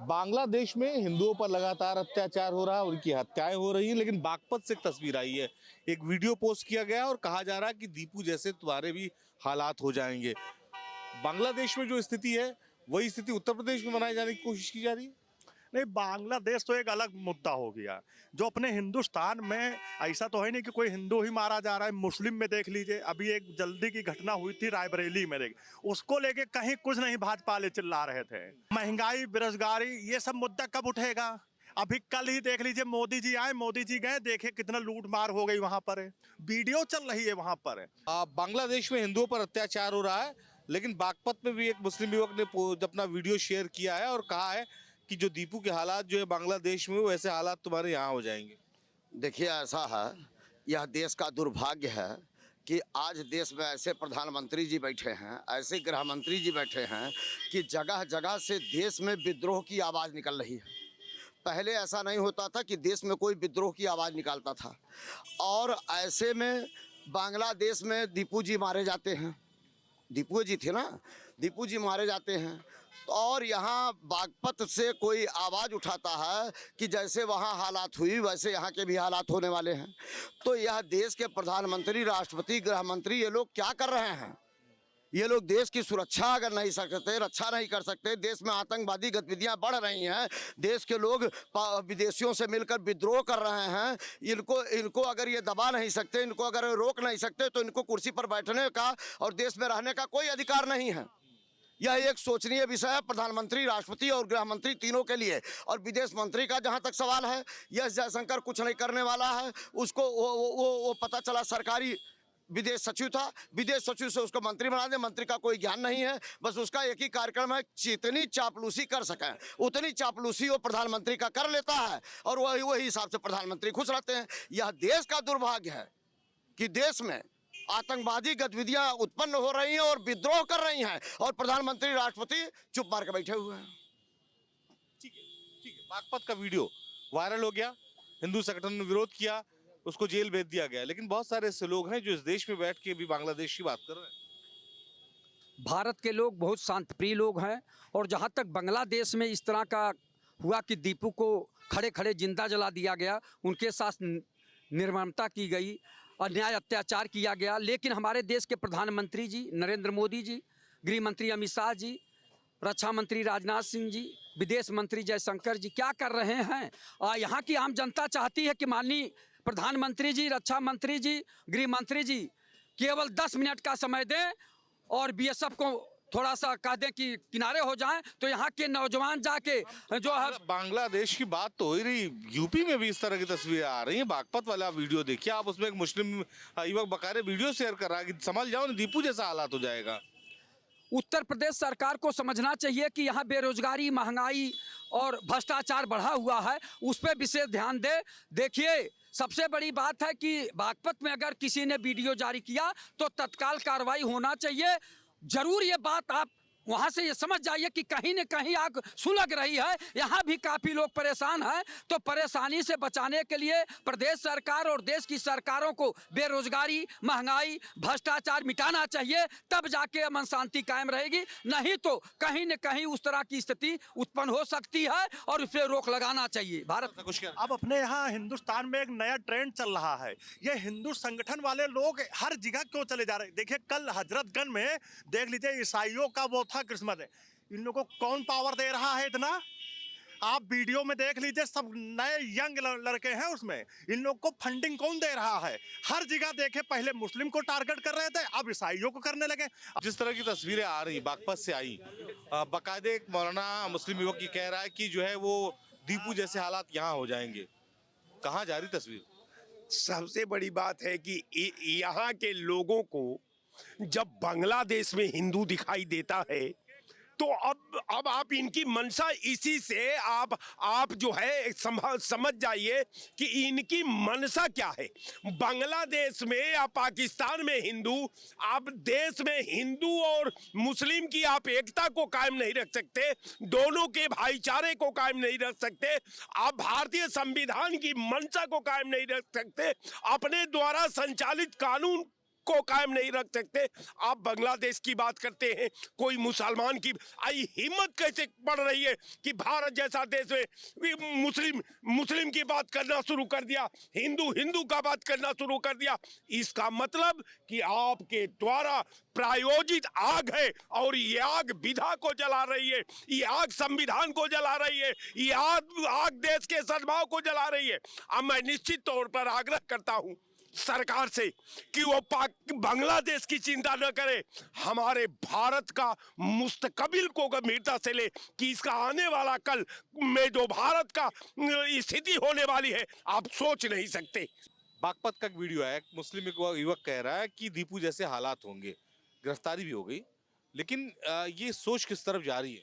बांग्लादेश में हिंदुओं पर लगातार अत्याचार हो रहा है, उनकी हत्याएं हो रही हैं, लेकिन बागपत से एक तस्वीर आई है, एक वीडियो पोस्ट किया गया और कहा जा रहा है कि दीपू जैसे तुम्हारे भी हालात हो जाएंगे। बांग्लादेश में जो स्थिति है वही स्थिति उत्तर प्रदेश में बनाई जाने की कोशिश की जा रही है। नहीं, बांग्लादेश तो एक अलग मुद्दा हो गया। जो अपने हिंदुस्तान में ऐसा तो है नहीं कि कोई हिंदू ही मारा जा रहा है। मुस्लिम में देख लीजिए, अभी एक जल्दी की घटना हुई थी रायबरेली में, उसको लेके कहीं कुछ नहीं भाजपा वाले चिल्ला रहे थे। महंगाई, बेरोजगारी, ये सब मुद्दा कब उठेगा? अभी कल ही देख लीजिए, मोदी जी आए, मोदी जी गए, देखे कितना लूट मार हो गई वहां पर, वीडियो चल रही है वहां पर। बांग्लादेश में हिंदुओं पर अत्याचार हो रहा है, लेकिन बागपत में भी एक मुस्लिम युवक ने अपना वीडियो शेयर किया है और कहा है कि जो दीपू के हालात जो है बांग्लादेश में, वैसे हालात तुम्हारे यहाँ हो जाएंगे। देखिए, ऐसा है, यह देश का दुर्भाग्य है कि आज देश में ऐसे प्रधानमंत्री जी बैठे हैं, ऐसे गृह मंत्री जी बैठे हैं कि जगह जगह से देश में विद्रोह की आवाज़ निकल रही है। पहले ऐसा नहीं होता था कि देश में कोई विद्रोह की आवाज़ निकालता था, और ऐसे में बांग्लादेश में दीपू जी मारे जाते हैं। दीपू जी थे ना, दीपू जी मारे जाते हैं, और यहाँ बागपत से कोई आवाज़ उठाता है कि जैसे वहाँ हालात हुई वैसे यहाँ के भी हालात होने वाले हैं। तो यह देश के प्रधानमंत्री, राष्ट्रपति, गृह मंत्री, ये लोग क्या कर रहे हैं? ये लोग देश की सुरक्षा अगर नहीं सकते, रक्षा नहीं कर सकते, देश में आतंकवादी गतिविधियां बढ़ रही हैं, देश के लोग विदेशियों से मिलकर विद्रोह कर रहे हैं, इनको अगर ये दबा नहीं सकते, इनको अगर रोक नहीं सकते, तो इनको कुर्सी पर बैठने का और देश में रहने का कोई अधिकार नहीं है। यह एक सोचनीय विषय है प्रधानमंत्री, राष्ट्रपति और गृह मंत्री तीनों के लिए। और विदेश मंत्री का जहां तक सवाल है, एस जयशंकर कुछ नहीं करने वाला है। उसको वो पता चला सरकारी विदेश सचिव था, विदेश सचिव से उसको मंत्री बना दे। मंत्री का कोई ज्ञान नहीं है, बस उसका एक ही कार्यक्रम है, जितनी चापलूसी कर सकें उतनी चापलूसी वो प्रधानमंत्री का कर लेता है, और वही हिसाब से प्रधानमंत्री खुश रहते हैं। यह देश का दुर्भाग्य है कि देश में आतंकवादी गतिविधियां उत्पन्न हो रही हैं और विद्रोह कर रही हैं, और प्रधानमंत्री, राष्ट्रपति चुप मार के बैठे हुए हैं। ठीक है। बागपत का वीडियो वायरल हो गया, हिंदू संगठन ने विरोध किया, उसको जेल भेज दिया गया, लेकिन बहुत सारे ऐसे लोग हैं जो इस देश में बैठ के भी बांग्लादेश की बात कर रहे हैं। भारत के लोग बहुत शांतिप्रिय लोग हैं, और जहाँ तक बांग्लादेश में इस तरह का हुआ कि दीपू को खड़े खड़े जिंदा जला दिया गया, उनके साथ निर्ममता की गई, अन्याय अत्याचार किया गया, लेकिन हमारे देश के प्रधानमंत्री जी नरेंद्र मोदी जी, गृह मंत्री अमित शाह जी, रक्षा मंत्री राजनाथ सिंह जी, विदेश मंत्री जयशंकर जी क्या कर रहे हैं? यहाँ की आम जनता चाहती है कि माननीय प्रधानमंत्री जी, रक्षा मंत्री जी, गृह मंत्री जी केवल 10 मिनट का समय दें और बीएसएफ को थोड़ा सा कह दें कि किनारे हो जाएं, तो यहाँ के नौजवान जाके जो है। बांग्लादेश की बात तो हो ही रही, यूपी में भी इस तरह की तस्वीरें आ रही हैं। बागपत वाला वीडियो देखिए आप, उसमें एक मुस्लिम युवक बकायदे वीडियो शेयर कर रहा है कि संभल जाओ, दीपू जैसा हालात हो जाएगा। उत्तर प्रदेश सरकार को समझना चाहिए कि यहाँ बेरोजगारी, महंगाई और भ्रष्टाचार बढ़ा हुआ है, उस पर विशेष ध्यान दे। देखिए, सबसे बड़ी बात है कि बागपत में अगर किसी ने वीडियो जारी किया तो तत्काल कार्रवाई होना चाहिए। जरूर ये बात आप वहाँ से ये समझ जाइए कि कहीं न कहीं आग सुलग रही है, यहाँ भी काफ़ी लोग परेशान हैं। तो परेशानी से बचाने के लिए प्रदेश सरकार और देश की सरकारों को बेरोजगारी, महंगाई, भ्रष्टाचार मिटाना चाहिए, तब जाके अमन शांति कायम रहेगी। नहीं तो कहीं न कहीं उस तरह की स्थिति उत्पन्न हो सकती है, और उस पर रोक लगाना चाहिए। भारत कुछ क्या? अब अपने यहाँ हिंदुस्तान में एक नया ट्रेंड चल रहा है, ये हिंदू संगठन वाले लोग हर जगह क्यों चले जा रहे हैं? देखिए, कल हजरतगंज में देख लीजिए, ईसाइयों का वो क्रिसमस है, इन लोगों को कौन पावर दे रहा है इतना? आप वीडियो में देख लीजिए, सब नए यंग लड़के हैं उसमें, इन लोग को फंडिंग कौन दे रहा है? हर जगह देखे, पहले मुस्लिम को टारगेट कर रहे थे, अब ईसाइयों को करने लगे। जिस तरह की तस्वीरें आ रही बागपत से आई, बाकायदे एक मौलाना मुस्लिम युवक की कह रहा है कि जो है वो दीपू जैसे हालात यहाँ हो जाएंगे। कहाँ जा रही तस्वीर? सबसे बड़ी बात है कि यहाँ के लोगों को जब बांग्लादेश में हिंदू दिखाई देता है, तो अब आप इनकी मंशा इसी से आप जो है समझ जाइए कि इनकी मंशा क्या है। बांग्लादेश में या पाकिस्तान में हिंदू, आप देश में हिंदू और मुस्लिम की आप एकता को कायम नहीं रख सकते, दोनों के भाईचारे को कायम नहीं रख सकते, आप भारतीय संविधान की मंशा को कायम नहीं रख सकते, अपने द्वारा संचालित कानून को कायम नहीं रख सकते। आप बांग्लादेश की बात करते हैं, कोई मुसलमान की आई हिम्मत कैसे पड़ रही है कि भारत जैसा देश में मुस्लिम की बात करना शुरू कर दिया, हिंदू का बात करना शुरू कर दिया। इसका मतलब कि आपके द्वारा प्रायोजित आग है और ये आग विधा को जला रही है, ये आग संविधान को जला रही है, ये आग देश के सद्भाव को जला रही है। अब मैं निश्चित तौर पर आग्रह करता हूं सरकार से कि वो बांग्लादेश की चिंता न करे, हमारे भारत का मुस्तकबिल को गंभीरता से ले कि इसका आने वाला कल में जो भारत का स्थिति होने वाली है आप सोच नहीं सकते। बागपत का एक वीडियो है, एक मुस्लिम युवक कह रहा है कि दीपू जैसे हालात होंगे, गिरफ्तारी भी हो गई, लेकिन ये सोच किस तरफ जा रही है?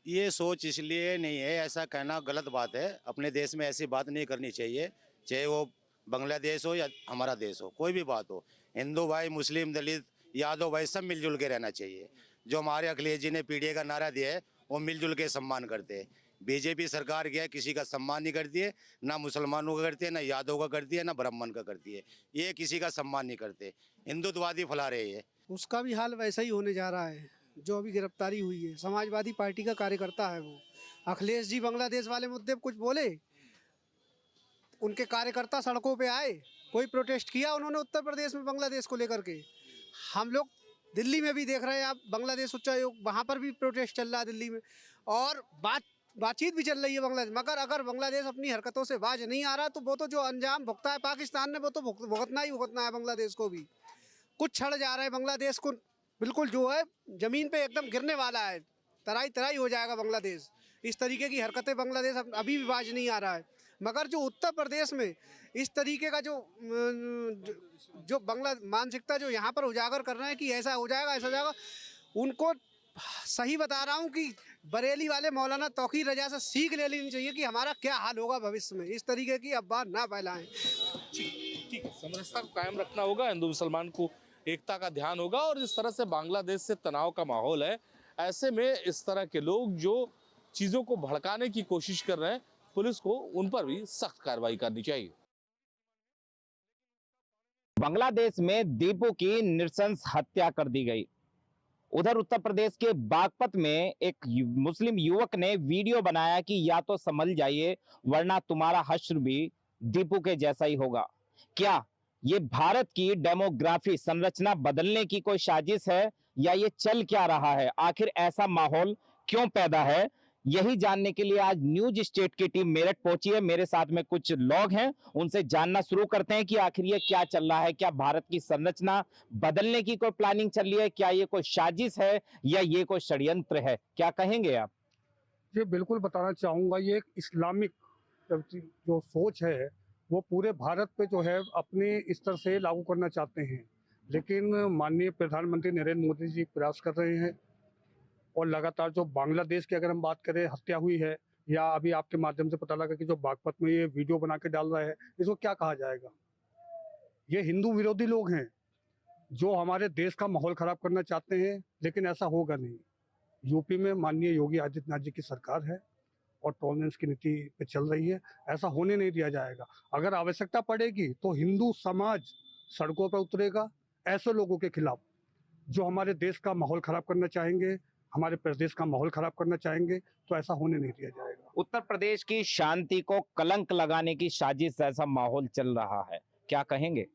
ये सोच इसलिए नहीं है, ऐसा कहना गलत बात है। अपने देश में ऐसी बात नहीं करनी चाहिए, चाहे वो बांग्लादेश हो या हमारा देश हो, कोई भी बात हो। हिंदू भाई, मुस्लिम, दलित, यादव भाई सब मिलजुल के रहना चाहिए। जो हमारे अखिलेश जी ने पीडीए का नारा दिया है वो मिलजुल के सम्मान करते हैं। बीजेपी सरकार क्या है, किसी का सम्मान नहीं करती है, ना मुसलमानों का करती है, ना यादव का करती है, ना ब्राह्मण का करती है। ये किसी का सम्मान नहीं करते, हिंदुत्ववादी फैला रहे हैं। उसका भी हाल वैसा ही होने जा रहा है। जो अभी गिरफ्तारी हुई है, समाजवादी पार्टी का कार्यकर्ता है वो। अखिलेश जी बांग्लादेश वाले मुद्दे पर कुछ बोले, उनके कार्यकर्ता सड़कों पे आए, कोई प्रोटेस्ट किया उन्होंने उत्तर प्रदेश में बांग्लादेश को लेकर के। हम लोग दिल्ली में भी देख रहे हैं, आप बांग्लादेश उच्चायोग वहाँ पर भी प्रोटेस्ट चल रहा है दिल्ली में, और बातचीत भी चल रही है बांग्लादेश। मगर अगर बांग्लादेश अपनी हरकतों से बाज नहीं आ रहा तो वो तो जो अंजाम भुगता है पाकिस्तान ने वो तो भुगतना ही भुगतना है बांग्लादेश को भी। कुछ क्षण जा रहे हैं, बांग्लादेश को बिल्कुल जो है जमीन पे एकदम गिरने वाला है, तराई तराई हो जाएगा बांग्लादेश। इस तरीके की हरकतें बांग्लादेश अभी भी बाज नहीं आ रहा है। मगर जो उत्तर प्रदेश में इस तरीके का जो बांग्ला मानसिकता जो यहाँ पर उजागर कर रहे हैं कि ऐसा हो जाएगा ऐसा हो जाएगा, उनको सही बता रहा हूँ कि बरेली वाले मौलाना तौकीर रजा से सीख ले लेनी चाहिए कि हमारा क्या हाल होगा भविष्य में। इस तरीके की अफवाह ना फैलाएं। ठीक है, समरसता को कायम रखना होगा, हिंदू मुसलमान को एकता का ध्यान होगा। और जिस तरह से बांग्लादेश से तनाव का माहौल है, ऐसे में इस तरह के लोग जो चीजों को भड़काने की कोशिश कर रहे हैं, पुलिस को उन पर भी सख्त कार्रवाई करनी चाहिए। बांग्लादेश में दीपू की नृशंस हत्या कर दी गई। उधर उत्तर प्रदेश के बागपत में एक मुस्लिम युवक ने वीडियो बनाया कि या तो संभल जाइए वरना तुम्हारा हश्र भी दीपू के जैसा ही होगा। क्या ये भारत की डेमोग्राफी संरचना बदलने की कोई साजिश है या ये चल क्या रहा है? आखिर ऐसा माहौल क्यों पैदा है? यही जानने के लिए आज न्यूज स्टेट की टीम मेरठ पहुंची है। मेरे साथ में कुछ लोग हैं, उनसे जानना शुरू करते हैं कि आखिर ये क्या चल रहा है। क्या भारत की संरचना बदलने की कोई प्लानिंग चल रही है? क्या ये कोई साजिश है या ये कोई षड्यंत्र है? क्या कहेंगे आप? ये बिल्कुल बताना चाहूँगा, ये एक इस्लामिक जो सोच है वो पूरे भारत पे जो है अपने स्तर से लागू करना चाहते हैं। लेकिन माननीय प्रधानमंत्री नरेंद्र मोदी जी प्रयास कर रहे हैं और लगातार जो बांग्लादेश की अगर हम बात करें हत्या हुई है, या अभी आपके माध्यम से पता लगा कि जो बागपत में ये वीडियो बना के डाल रहा है, इसको क्या कहा जाएगा? ये हिंदू विरोधी लोग हैं जो हमारे देश का माहौल खराब करना चाहते हैं, लेकिन ऐसा होगा नहीं। यूपी में माननीय योगी आदित्यनाथ जी की सरकार है और टॉलरेंस की नीति पे चल रही है, ऐसा होने नहीं दिया जाएगा। अगर आवश्यकता पड़ेगी तो हिंदू समाज सड़कों पर उतरेगा ऐसे लोगों के खिलाफ जो हमारे देश का माहौल खराब करना चाहेंगे, हमारे प्रदेश का माहौल खराब करना चाहेंगे, तो ऐसा होने नहीं दिया जाएगा। उत्तर प्रदेश की शांति को कलंक लगाने की साजिश जैसा माहौल चल रहा है, क्या कहेंगे?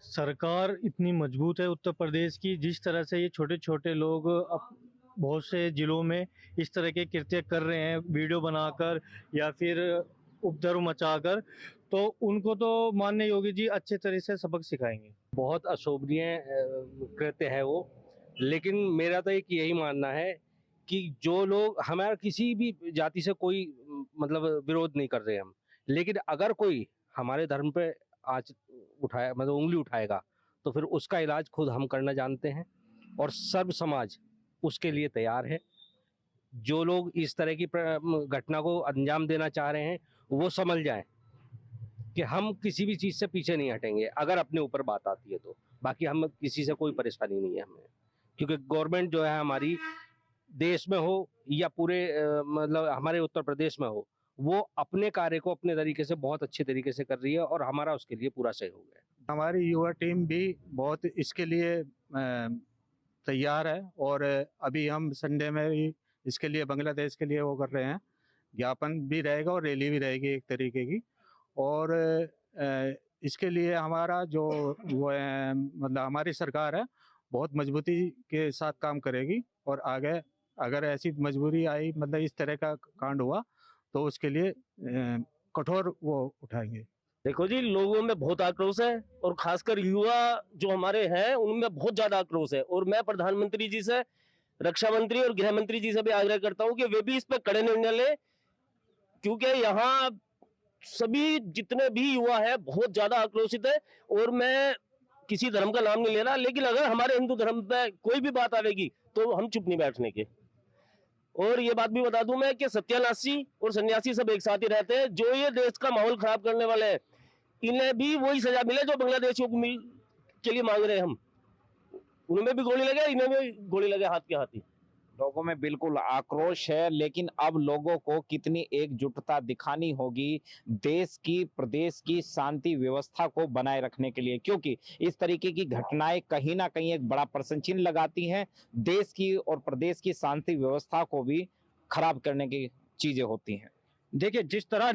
सरकार इतनी मजबूत है उत्तर प्रदेश की, जिस तरह से ये छोटे छोटे लोग बहुत से जिलों में इस तरह के कृत्य कर रहे हैं, वीडियो बनाकर या फिर उपद्रव मचाकर, तो उनको तो माननीय योगी जी अच्छे तरह से सबक सिखाएंगे। बहुत अशोभनीय कृत्य है वो, लेकिन मेरा तो एक यही मानना है कि जो लोग, हमारा किसी भी जाति से कोई मतलब विरोध नहीं कर रहे हम, लेकिन अगर कोई हमारे धर्म पे आज उठाया मतलब उंगली उठाएगा तो फिर उसका इलाज खुद हम करना जानते हैं और सर्व समाज उसके लिए तैयार है। जो लोग इस तरह की घटना को अंजाम देना चाह रहे हैं वो समझ जाएं कि हम किसी भी चीज़ से पीछे नहीं हटेंगे अगर अपने ऊपर बात आती है तो। बाकी हम किसी से कोई परेशानी नहीं है हमें, क्योंकि गवर्नमेंट जो है हमारी देश में हो या पूरे मतलब हमारे उत्तर प्रदेश में हो, वो अपने कार्य को अपने तरीके से बहुत अच्छे तरीके से कर रही है और हमारा उसके लिए पूरा सहयोग है। हमारी युवा टीम भी बहुत इसके लिए तैयार है और अभी हम संडे में भी इसके लिए बांग्लादेश के लिए वो कर रहे हैं, ज्ञापन भी रहेगा और रैली भी रहेगी एक तरीके की। और इसके लिए हमारा जो वो मतलब हमारी सरकार है बहुत मजबूती के साथ काम करेगी और आगे अगर ऐसी मजबूरी आई मतलब इस तरह का कांड हुआ तो उसके लिए कठोर वो उठाएंगे। देखो जी, लोगों में बहुत आक्रोश है और खासकर युवा जो हमारे हैं उनमें बहुत ज्यादा आक्रोश है और मैं प्रधानमंत्री जी से, रक्षा मंत्री और गृह मंत्री जी से भी आग्रह करता हूं कि वे भी इस पर कड़े निर्णय लें, क्योंकि यहाँ सभी जितने भी युवा है बहुत ज्यादा आक्रोशित है। और मैं किसी धर्म का नाम नहीं ले रहा, लेकिन अगर हमारे हिंदू धर्म पे कोई भी बात आवेगी तो हम चुप नहीं बैठने के। और ये बात भी बता दूं मैं कि सत्यानाशी और सन्यासी सब एक साथ ही रहते हैं। जो ये देश का माहौल खराब करने वाले हैं इन्हें भी वही सजा मिले जो बांग्लादेशियों के लिए मांग रहे हैं हम। उनमें भी गोली लगे, इन्हें भी गोली लगे हाथ के हाथ ही। लोगों में बिल्कुल आक्रोश है, लेकिन अब लोगों को कितनी एकजुटता दिखानी होगी देश की, प्रदेश की शांति व्यवस्था को बनाए रखने के लिए, क्योंकि इस तरीके की घटनाएं कहीं ना कहीं एक बड़ा प्रश्न चिन्ह लगाती हैं। देश की और प्रदेश की शांति व्यवस्था को भी खराब करने की चीजें होती हैं। देखिए, जिस तरह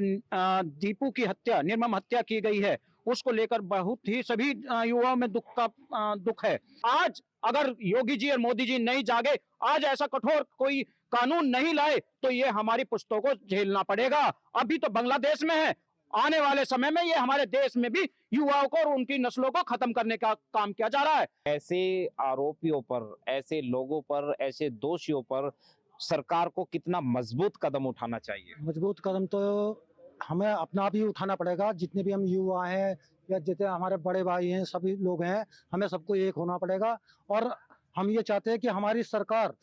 दीपू की हत्या, निर्मम हत्या की गई है, उसको लेकर बहुत ही सभी युवाओं में दुख है। आज अगर योगी जी और मोदी जी नहीं जागे, आज ऐसा कठोर कोई कानून नहीं लाए तो ये हमारी पुश्तों को झेलना पड़ेगा। अभी तो बांग्लादेश में है, आने वाले समय में ये हमारे देश में भी युवाओं को और उनकी नस्लों को खत्म करने का काम किया जा रहा है। ऐसे आरोपियों पर, ऐसे लोगों पर, ऐसे दोषियों पर सरकार को कितना मजबूत कदम उठाना चाहिए? मजबूत कदम तो हमें अपना भी उठाना पड़ेगा। जितने भी हम युवा हैं या जितने हमारे बड़े भाई हैं, सभी लोग हैं, हमें सबको एक होना पड़ेगा। और हम ये चाहते हैं कि हमारी सरकार,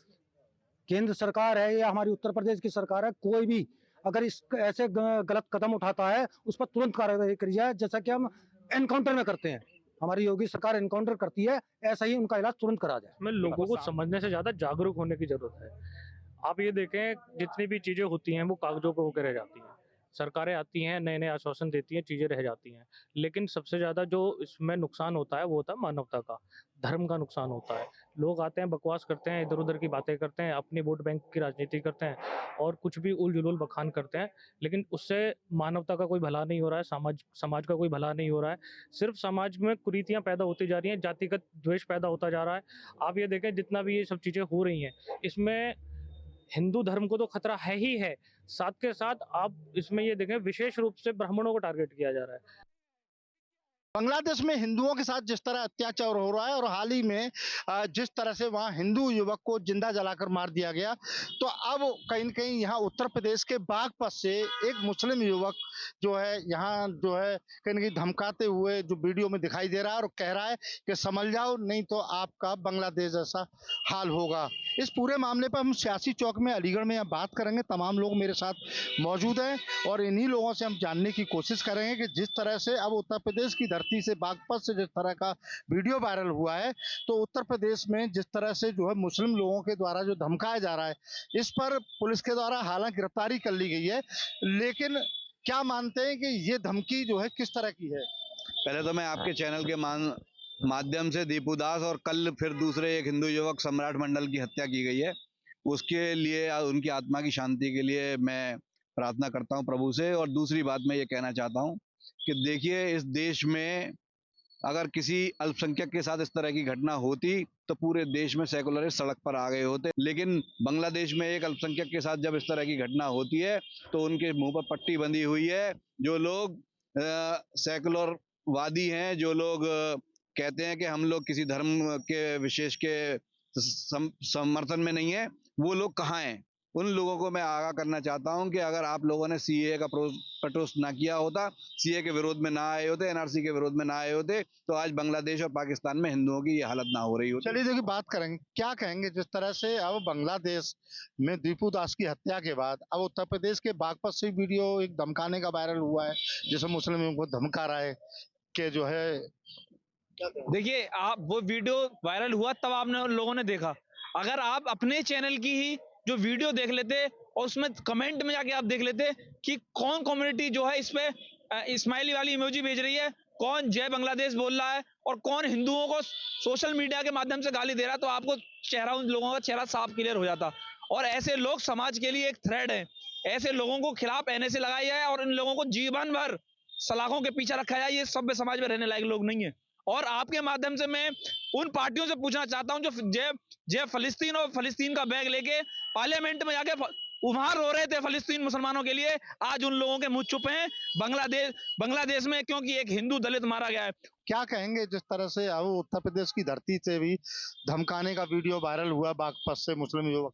केंद्र सरकार है या हमारी उत्तर प्रदेश की सरकार है, कोई भी अगर इस ऐसे गलत कदम उठाता है उस पर तुरंत कार्रवाई करी जाए, जैसा कि हम एनकाउंटर में करते हैं। हमारी योगी सरकार एनकाउंटर करती है, ऐसा ही उनका इलाज तुरंत करा जाए। में लोगों को समझने से ज्यादा जागरूक होने की जरूरत है। आप ये देखें, जितनी भी चीजें होती हैं वो कागजों पर होकर रह जाती हैं। सरकारें आती हैं, नए नए आश्वासन देती हैं, चीजें रह जाती हैं। लेकिन सबसे ज्यादा जो इसमें नुकसान होता है वो होता है मानवता का, धर्म का नुकसान होता है। लोग आते हैं, बकवास करते हैं, इधर उधर की बातें करते हैं, अपनी वोट बैंक की राजनीति करते हैं और कुछ भी उल जुलूल बखान करते हैं, लेकिन उससे मानवता का कोई भला नहीं हो रहा है, समाज का कोई भला नहीं हो रहा है। सिर्फ समाज में कुरीतियां पैदा होती जा रही हैं, जातिगत द्वेष पैदा होता जा रहा है। आप ये देखें, जितना भी ये सब चीजें हो रही हैं, इसमें हिंदू धर्म को तो खतरा है ही है, साथ के साथ आप इसमें ये देखें विशेष रूप से ब्राह्मणों को टारगेट किया जा रहा है। बांग्लादेश में हिंदुओं के साथ जिस तरह अत्याचार हो रहा है और हाल ही में जिस तरह से वहां हिंदू युवक को जिंदा जलाकर मार दिया गया, तो अब कहीं न कहीं यहाँ उत्तर प्रदेश के बागपत से एक मुस्लिम युवक जो है यहाँ जो है कहीं न कहीं धमकाते हुए जो वीडियो में दिखाई दे रहा है और कह रहा है कि समझ जाओ नहीं तो आपका बांग्लादेश जैसा हाल होगा। इस पूरे मामले पर हम सियासी चौक में अलीगढ़ में यहाँ बात करेंगे। तमाम लोग मेरे साथ मौजूद हैं और इन्हीं लोगों से हम जानने की कोशिश करेंगे कि जिस तरह से अब उत्तर प्रदेश की धरती से, बागपत से जिस तरह का वीडियो वायरल हुआ है, तो उत्तर प्रदेश में जिस तरह से जो है मुस्लिम लोगों के द्वारा जो धमकाया जा रहा है, इस पर पुलिस के द्वारा हालांकि गिरफ्तारी कर ली गई है, लेकिन क्या मानते हैं कि ये धमकी जो है किस तरह की है? पहले तो मैं आपके चैनल के माध्यम से दीपू दास और कल फिर दूसरे एक हिंदू युवक सम्राट मंडल की हत्या की गई है, उसके लिए, उनकी आत्मा की शांति के लिए मैं प्रार्थना करता हूं प्रभु से। और दूसरी बात मैं ये कहना चाहता हूं कि देखिए, इस देश में अगर किसी अल्पसंख्यक के साथ इस तरह की घटना होती तो पूरे देश में सेकुलरिस्ट सड़क पर आ गए होते, लेकिन बांग्लादेश में एक अल्पसंख्यक के साथ जब इस तरह की घटना होती है तो उनके मुंह पर पट्टी बंधी हुई है। जो लोग सेकुलरवादी हैं, जो लोग कहते हैं कि हम लोग किसी धर्म के विशेष के समर्थन में नहीं है, वो लोग कहाँ हैं? उन लोगों को मैं आगाह करना चाहता हूं कि अगर आप लोगों ने सीए का प्रपोज ना किया होता, सीए के विरोध में ना आए होते, एनआरसी के विरोध में ना आए होते, तो आज बांग्लादेश और पाकिस्तान में हिंदुओं की ये हालत ना हो रही होती। चलिए देखिए, बात करेंगे, क्या कहेंगे जिस तरह से अब बांग्लादेश में दीपू दास की हत्या के बाद अब उत्तर प्रदेश के बागपत से वीडियो एक धमकाने का वायरल हुआ है, जिसमें मुस्लिमों को धमका रहा है कि जो है, देखिए, आप वो वीडियो वायरल हुआ तब आपने लोगों ने देखा। अगर आप अपने चैनल की ही जो वीडियो देख लेते और उसमें कमेंट में जाके आप देख लेते कि कौन कम्युनिटी जो है इस पे स्माइली वाली इमोजी भेज रही है, कौन जय बांग्लादेश बोल रहा है और कौन हिंदुओं को सोशल मीडिया के माध्यम से गाली दे रहा है, तो आपको चेहरा, उन लोगों का चेहरा साफ क्लियर हो जाता। और ऐसे लोग समाज के लिए एक थ्रेड है, ऐसे लोगों को खिलाफ एनएसए लगाई जाए और इन लोगों को जीवन भर सलाखों के पीछे रखा जाए, ये सभ्य समाज में रहने लायक लोग नहीं है। और आपके माध्यम से मैं उन पार्टियों से पूछना चाहता हूं जो जय फलस्तीन और फलस्तीन का बैग लेके पार्लियामेंट में जाके वहां रो रहे थे फलस्तीन मुसलमानों के लिए, आज उन लोगों के मुंह चुप हैं बांग्लादेश में, क्योंकि एक हिंदू दलित मारा गया है। क्या कहेंगे जिस तरह से अब उत्तर प्रदेश की धरती से भी धमकाने का वीडियो वायरल हुआ बागपत से मुस्लिम युवक?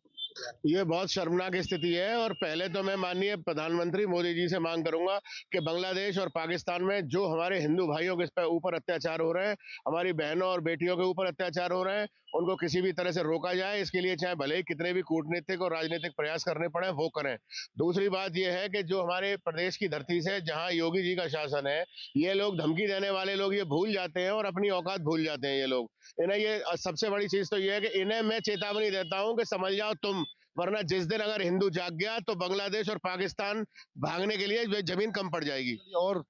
ये बहुत शर्मनाक स्थिति है और पहले तो मैं माननीय प्रधानमंत्री मोदी जी से मांग करूंगा कि बांग्लादेश और पाकिस्तान में जो हमारे हिंदू भाइयों के ऊपर अत्याचार हो रहे हैं, हमारी बहनों और बेटियों के ऊपर अत्याचार हो रहे हैं, उनको किसी भी तरह से रोका जाए। इसके लिए चाहे भले ही कितने भी कूटनीतिक और राजनीतिक प्रयास करने पड़े वो करें। दूसरी बात यह है कि जो हमारे प्रदेश की धरती से जहाँ योगी जी का शासन है, ये लोग धमकी देने वाले लोग ये भूल जाते हैं और अपनी औकात भूल जाते हैं। ये लोग, इन्हें ये सबसे बड़ी चीज तो ये है कि इन्हें मैं चेतावनी देता हूँ कि समझ जाओ तुम, वरना जिस दिन अगर हिंदू जाग गया तो बांग्लादेश और पाकिस्तान भागने के लिए जमीन कम पड़ जाएगी। और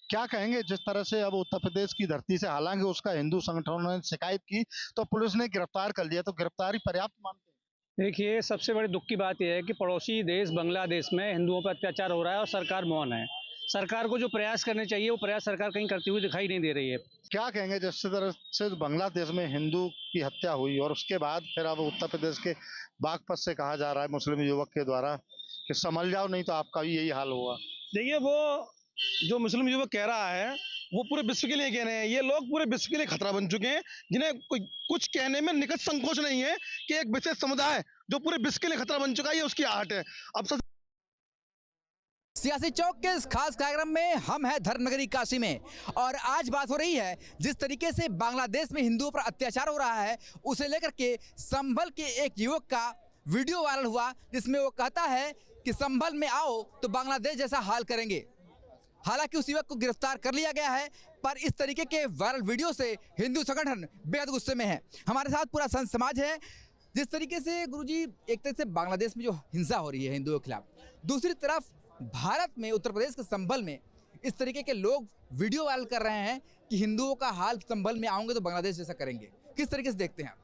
क्या कहेंगे जिस तरह से अब उत्तर प्रदेश की धरती से, हालांकि उसका हिंदू संगठनों ने शिकायत की तो पुलिस ने गिरफ्तार कर लिया, तो गिरफ्तारी पर्याप्त मानते हैं? देखिए, सबसे बड़ी दुख की बात यह है कि पड़ोसी देश बांग्लादेश में हिंदुओं पर अत्याचार हो रहा है और सरकार मौन है। सरकार को जो प्रयास करने चाहिए वो प्रयास सरकार कहीं करती हुई दिखाई नहीं दे रही है। क्या कहेंगे जिस तरह से बांग्लादेश में हिंदू की हत्या हुई और उसके बाद फिर अब उत्तर प्रदेश के बागपत से कहा जा रहा है मुस्लिम युवक के द्वारा कि संभल जाओ नहीं तो आपका भी यही हाल होगा? देखिए, वो जो मुस्लिम युवक कह रहा है वो पूरे विश्व के लिए कह रहे हैं। ये लोग पूरे विश्व के लिए खतरा बन चुके हैं, जिन्हें कुछ कहने में निकट संकोच नहीं है कि एक विशेष समुदाय जो पूरे विश्व के लिए खतरा बन चुका है, ये उसकी आहट है। अब सियासी चौक के इस खास कार्यक्रम में हम हैं धर्मनगरी काशी में, और आज बात हो रही है जिस तरीके से बांग्लादेश में हिंदुओं पर अत्याचार हो रहा है उसे लेकर के संभल के एक युवक का वीडियो वायरल हुआ, जिसमें वो कहता है कि संभल में आओ तो बांग्लादेश जैसा हाल करेंगे। हालांकि उस युवक को गिरफ्तार कर लिया गया है, पर इस तरीके के वायरल वीडियो से हिंदू संगठन बेहद गुस्से में है। हमारे साथ पूरा संत समाज है। जिस तरीके से गुरुजी, एक तरह से बांग्लादेश में जो हिंसा हो रही है हिंदुओं के खिलाफ, दूसरी तरफ भारत में उत्तर प्रदेश के संभल में इस तरीके के लोग वीडियो वायरल कर रहे हैं कि हिंदुओं का हाल संभल में आओगे तो बांग्लादेश जैसा करेंगे। किस तरीके से देखते हैं आप?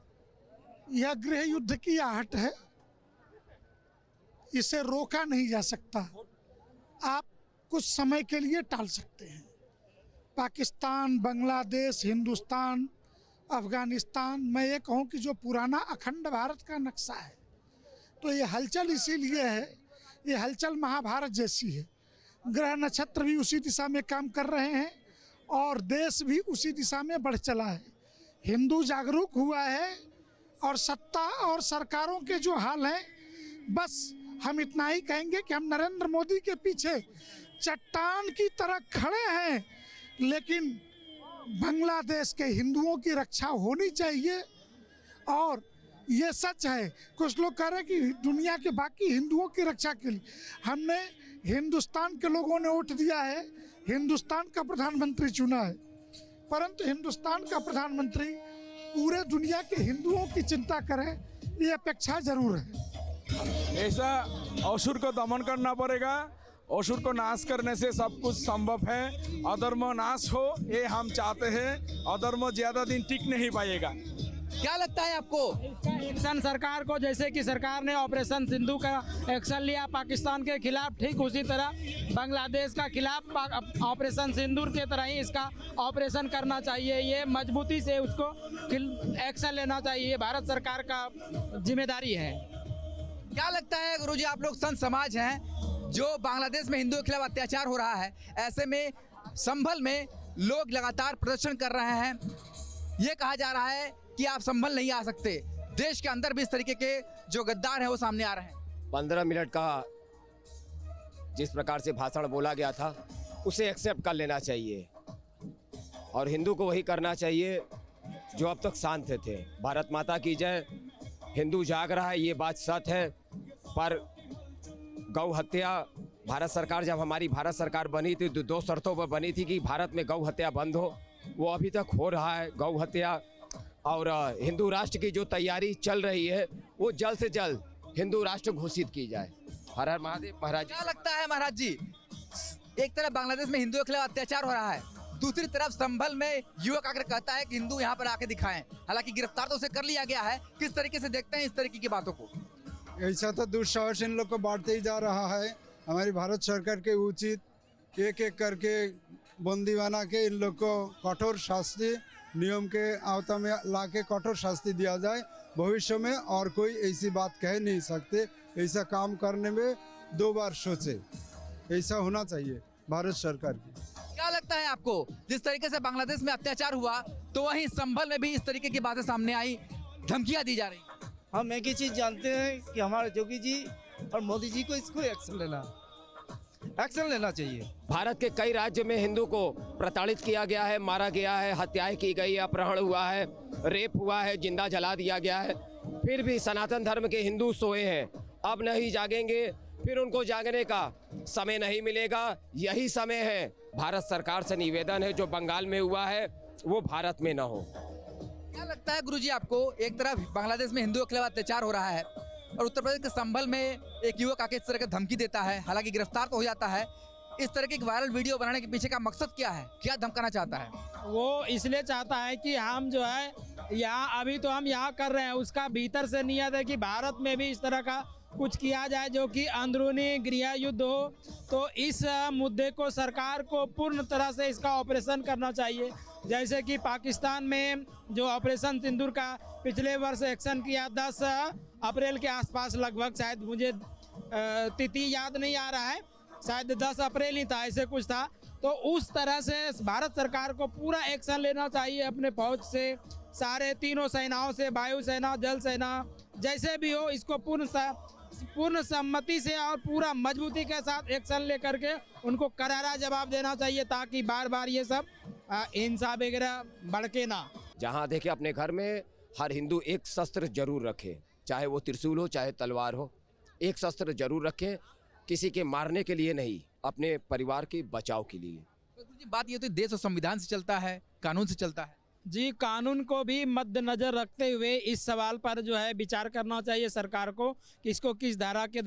यह गृह युद्ध की आहट है, इसे रोका नहीं जा सकता। आप कुछ समय के लिए टाल सकते हैं। पाकिस्तान, बांग्लादेश, हिंदुस्तान, अफगानिस्तान, मैं ये कहूँ कि जो पुराना अखंड भारत का नक्शा है, तो ये हलचल इसीलिए है, ये हलचल महाभारत जैसी है। ग्रह नक्षत्र भी उसी दिशा में काम कर रहे हैं और देश भी उसी दिशा में बढ़ चला है। हिंदू जागरूक हुआ है और सत्ता और सरकारों के जो हाल हैं, बस हम इतना ही कहेंगे कि हम नरेंद्र मोदी के पीछे चट्टान की तरह खड़े हैं, लेकिन बांग्लादेश के हिंदुओं की रक्षा होनी चाहिए। और ये सच है, कुछ लोग कह रहे हैं कि दुनिया के बाकी हिंदुओं की रक्षा के लिए हमने, हिंदुस्तान के लोगों ने वोट दिया है, हिंदुस्तान का प्रधानमंत्री चुना है, परंतु हिंदुस्तान का प्रधानमंत्री पूरे दुनिया के हिंदुओं की चिंता करे, ये अपेक्षा जरूर है। ऐसा असुर को दमन करना पड़ेगा, असुर को नाश करने से सब कुछ संभव है। अधर्म नाश हो ये हम चाहते हैं, अधर्म ज्यादा दिन टिक नहीं पाएगा। क्या लगता है आपको? एक्शन सरकार को, जैसे कि सरकार ने ऑपरेशन सिंधु का एक्शन लिया पाकिस्तान के खिलाफ, ठीक उसी तरह बांग्लादेश का खिलाफ ऑपरेशन सिंदूर के तरह ही इसका ऑपरेशन करना चाहिए। ये मजबूती से उसको एक्शन लेना चाहिए, भारत सरकार का जिम्मेदारी है। क्या लगता है गुरुजी, आप लोग संत समाज हैं, जो बांग्लादेश में हिंदुओं के खिलाफ अत्याचार हो रहा है, ऐसे में संभल में लोग लगातार प्रदर्शन कर रहे हैं, ये कहा जा रहा है कि आप संभल नहीं आ सकते, देश के अंदर भी इस तरीके के जो गद्दार हैं वो सामने आ रहे हैं। 15 मिनट का जिस प्रकार से भाषण बोला गया था उसे एक्सेप्ट कर लेना चाहिए और हिंदू को वही करना चाहिए जो अब तक शांत थे। भारत माता की जय। हिंदू जाग रहा है, ये बात सच है, पर गौ हत्या, भारत सरकार, जब हमारी भारत सरकार बनी थी तो 2 शर्तों पर बनी थी कि भारत में गौ हत्या बंद हो, वो अभी तक हो रहा है गौ हत्या। और हिंदू राष्ट्र की जो तैयारी चल रही है वो जल्द से जल्द हिंदू राष्ट्र घोषित की जाए। हर हर महादेव। महाराज क्या लगता है महाराज जी, एक तरफ बांग्लादेश में हिंदुओं के खिलाफ अत्याचार हो रहा है, दूसरी तरफ संभल में युवक आकर कहता है कि हिंदू यहाँ पर आके दिखाएं, हालांकि गिरफ्तार तो उसे कर लिया गया है, किस तरीके से देखते हैं इस तरीके की बातों को? ऐसा तो दुस्साहस इन लोग को बांटते ही जा रहा है। हमारी भारत सरकार के उचित एक एक करके बंदी बना के इन लोग को कठोर शास्ति नियम के आवता में ला के कठोर शास्ति दिया जाए। भविष्य में और कोई ऐसी बात कह नहीं सकते, ऐसा काम करने में 2 बार सोचे, ऐसा होना चाहिए भारत सरकार की। क्या लगता है आपको, जिस तरीके से बांग्लादेश में अत्याचार हुआ तो वहीं संभल में भी इस तरीके की बातें सामने आई, धमकियां दी जा रही? हम एक ही चीज जानते हैं कि हमारे योगी जी और मोदी जी को इसको एक्शन लेना चाहिए। भारत के कई राज्य में हिंदू को प्रताड़ित किया गया है, मारा गया है, हत्याएं की गई, अपहरण हुआ है, रेप हुआ है, जिंदा जला दिया गया है। फिर भी सनातन धर्म के हिंदू सोए हैं। अब नहीं जागेंगे, फिर उनको जागने का समय नहीं मिलेगा। यही समय है। भारत सरकार से निवेदन है, जो बंगाल में हुआ है वो भारत में न हो। क्या लगता है गुरुजी आपको, एक तरफ बांग्लादेश में हिंदुओं के खिलाफ अत्याचार हो रहा है और उत्तर प्रदेश के संभल में एक युवक आके इस तरह की धमकी देता है, हालांकि गिरफ्तार तो हो जाता है, इस तरह की वायरल वीडियो बनाने के पीछे का मकसद क्या है, क्या धमकाना चाहता है? वो इसलिए चाहता है कि हम जो है यहाँ अभी तो हम यहाँ कर रहे हैं, उसका भीतर से नियत है कि भारत में भी इस तरह का कुछ किया जाए जो कि अंदरूनी गृह युद्ध हो। तो इस मुद्दे को सरकार को पूर्ण तरह से इसका ऑपरेशन करना चाहिए। जैसे कि पाकिस्तान में जो ऑपरेशन सिंदूर का पिछले वर्ष एक्शन किया 10 अप्रैल के आसपास लगभग, शायद मुझे तिथि याद नहीं आ रहा है, शायद 10 अप्रैल ही था, ऐसे कुछ था। तो उस तरह से भारत सरकार को पूरा एक्शन लेना चाहिए अपने फौज से, सारे तीनों सेनाओं से, वायुसेना, जल सेना, जैसे भी हो, इसको पूर्ण सम्मति से और पूरा मजबूती के साथ एक्शन लेकर के उनको करारा जवाब देना चाहिए, ताकि बार बार ये सब हिंसा वगैरह भड़के ना। जहाँ देखे अपने घर में हर हिंदू एक शस्त्र जरूर रखे, चाहे वो त्रिशूल हो चाहे तलवार हो, एक शस्त्र जरूर रखे, किसी के मारने के लिए नहीं, अपने परिवार के बचाव के लिए। बात ये तो देश और संविधान से चलता है, कानून से चलता है जी। कानून को भी मद्देनजर रखते हुए इस सवाल पर जो है विचार करना चाहिए सरकार को कि इसको किस धारा के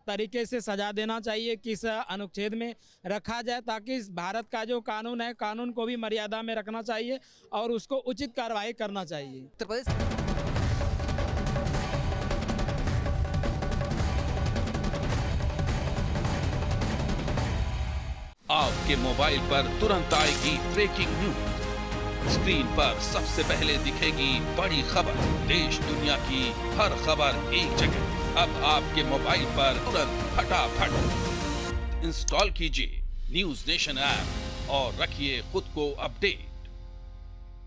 तरीके से सजा देना चाहिए, किस अनुच्छेद में रखा जाए, ताकि भारत का जो कानून है, कानून को भी मर्यादा में रखना चाहिए और उसको उचित कार्रवाई करना चाहिए। उत्तर प्रदेश आपके मोबाइल पर तुरंत आएगी ब्रेकिंग न्यूज, स्क्रीन पर सबसे पहले दिखेगी बड़ी खबर, देश दुनिया की हर खबर एक जगह। अब आपके मोबाइल पर तुरंत फटाफट इंस्टॉल कीजिए न्यूज नेशन ऐप और रखिए खुद को अपडेट।